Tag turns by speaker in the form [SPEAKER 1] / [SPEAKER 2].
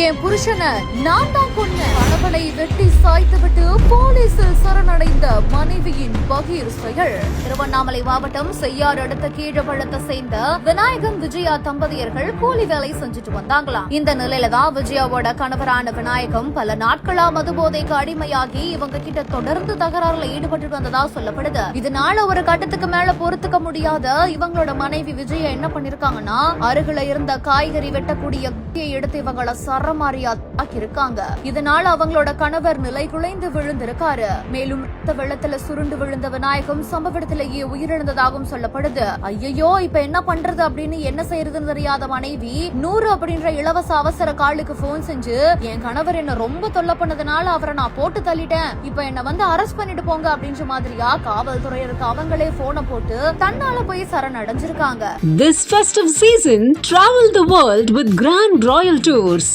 [SPEAKER 1] என் புருஷனை நான் தான் கொன்னேன். கணவனை வெட்டி சாய்த்துவிட்டு போலீசில் சரணடைந்த மனைவியின் பகீர் செயல். திருவண்ணாமலை மாவட்டம் செய்யாறு அடுத்த கீழப்பழத்தை சேர்ந்த விநாயகம் விஜயா தம்பதியர்கள் கூலி வேலை செஞ்சுட்டு வந்தாங்களாம். இந்த நிலையில தான் விஜயாவோட கணவரான விநாயகம் பல நாட்களா மதுபோதைக்கு அடிமையாகி இவங்க கிட்ட தொடர்ந்து தகராறுல ஈடுபட்டு வந்ததா சொல்லப்படுது. இதனால ஒரு கட்டத்துக்கு மேல பொறுத்துக்க முடியாத இவங்களோட மனைவி விஜயா என்ன பண்ணிருக்காங்கன்னா, அருகில இருந்த காய்கறி வெட்டக்கூடிய எடுத்து இவங்கள சரமாரியா தாக்கியிருக்காங்க. இதனால அவங்களோட கணவர் நிலை குலைந்து விழுந்திருக்காரு. மேலும் வெள்ளத்துல சுருண்டு விழுந்த விநாயகம் சம்பவ இடத்திலேயே உயிரிழந்ததாகவும் சொல்லப்படுது. ஐயோ, இப்ப என்ன பண்றது அப்படின்னு என்ன செய்யறதுன்னு தெரியாத மனைவி 100 அப்படின்ற இலவச அவசர காலுக்கு போன் செஞ்சு, என் கணவர் என்ன ரொம்ப தொல்லை பண்ணதுனால அவரை நான் போட்டு தள்ளிட்டேன், இப்ப என்ன வந்து அரெஸ்ட் பண்ணிட்டு போங்க அப்படின்ற மாதிரியா காவல்துறையினருக்கு அவங்களே போனை போட்டு தன்னால போய் சரணடைஞ்சிருக்காங்க.
[SPEAKER 2] This festive season, travel the world with Grand Royal Tours.